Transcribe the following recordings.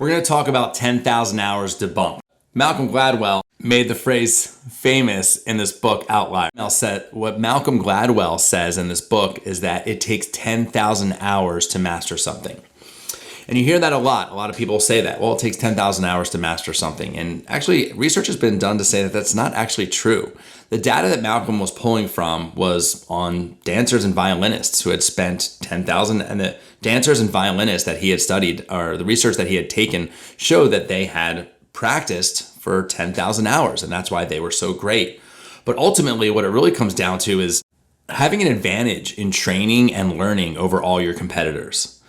We're going to talk about 10,000 hours debunked. Malcolm Gladwell made the phrase famous in this book, Outlier. What Malcolm Gladwell says in this book is that it takes 10,000 hours to master something. And you hear that a lot. A lot of people say that, well, it takes 10,000 hours to master something. And actually, research has been done to say that that's not actually true. The data that Malcolm was pulling from was on dancers and violinists who had spent 10,000, and the dancers and violinists that he had studied, or the research that he had taken, showed that they had practiced for 10,000 hours, and that's why they were so great. But ultimately, what it really comes down to is having an advantage in training and learning over all your competitors.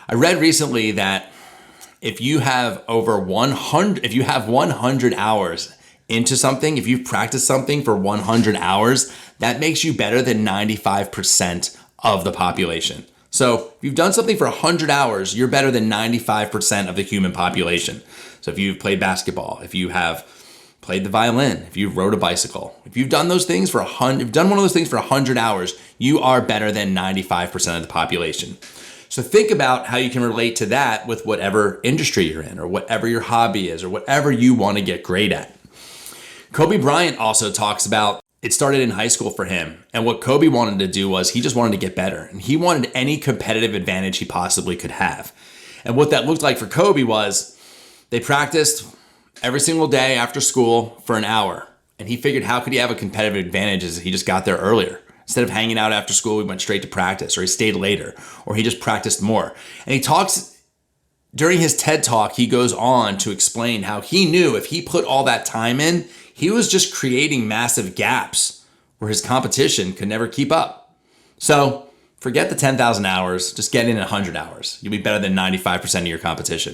I read recently that if you have 100 hours into something, if you've practiced something for 100 hours, that makes you better than 95% of the population. So if you've done something for 100 hours, you're better than 95% of the human population. So if you've played basketball, if you have played the violin, if you've rode a bicycle, if you've done those things for you've done one of those things for 100 hours, you are better than 95% of the population. So think about how you can relate to that with whatever industry you're in, or whatever your hobby is, or whatever you want to get great at. Kobe Bryant also talks about it started in high school for him. And what Kobe wanted to do was he just wanted to get better. And he wanted any competitive advantage he possibly could have. And what that looked like for Kobe was they practiced every single day after school for an hour. And he figured, how could he have a competitive advantage as he just got there earlier? Instead of hanging out after school, he went straight to practice, or he stayed later, or he just practiced more. And he talks, during his TED Talk, he goes on to explain how he knew if he put all that time in, he was just creating massive gaps where his competition could never keep up. So forget the 10,000 hours, just get in 100 hours. You'll be better than 95% of your competition.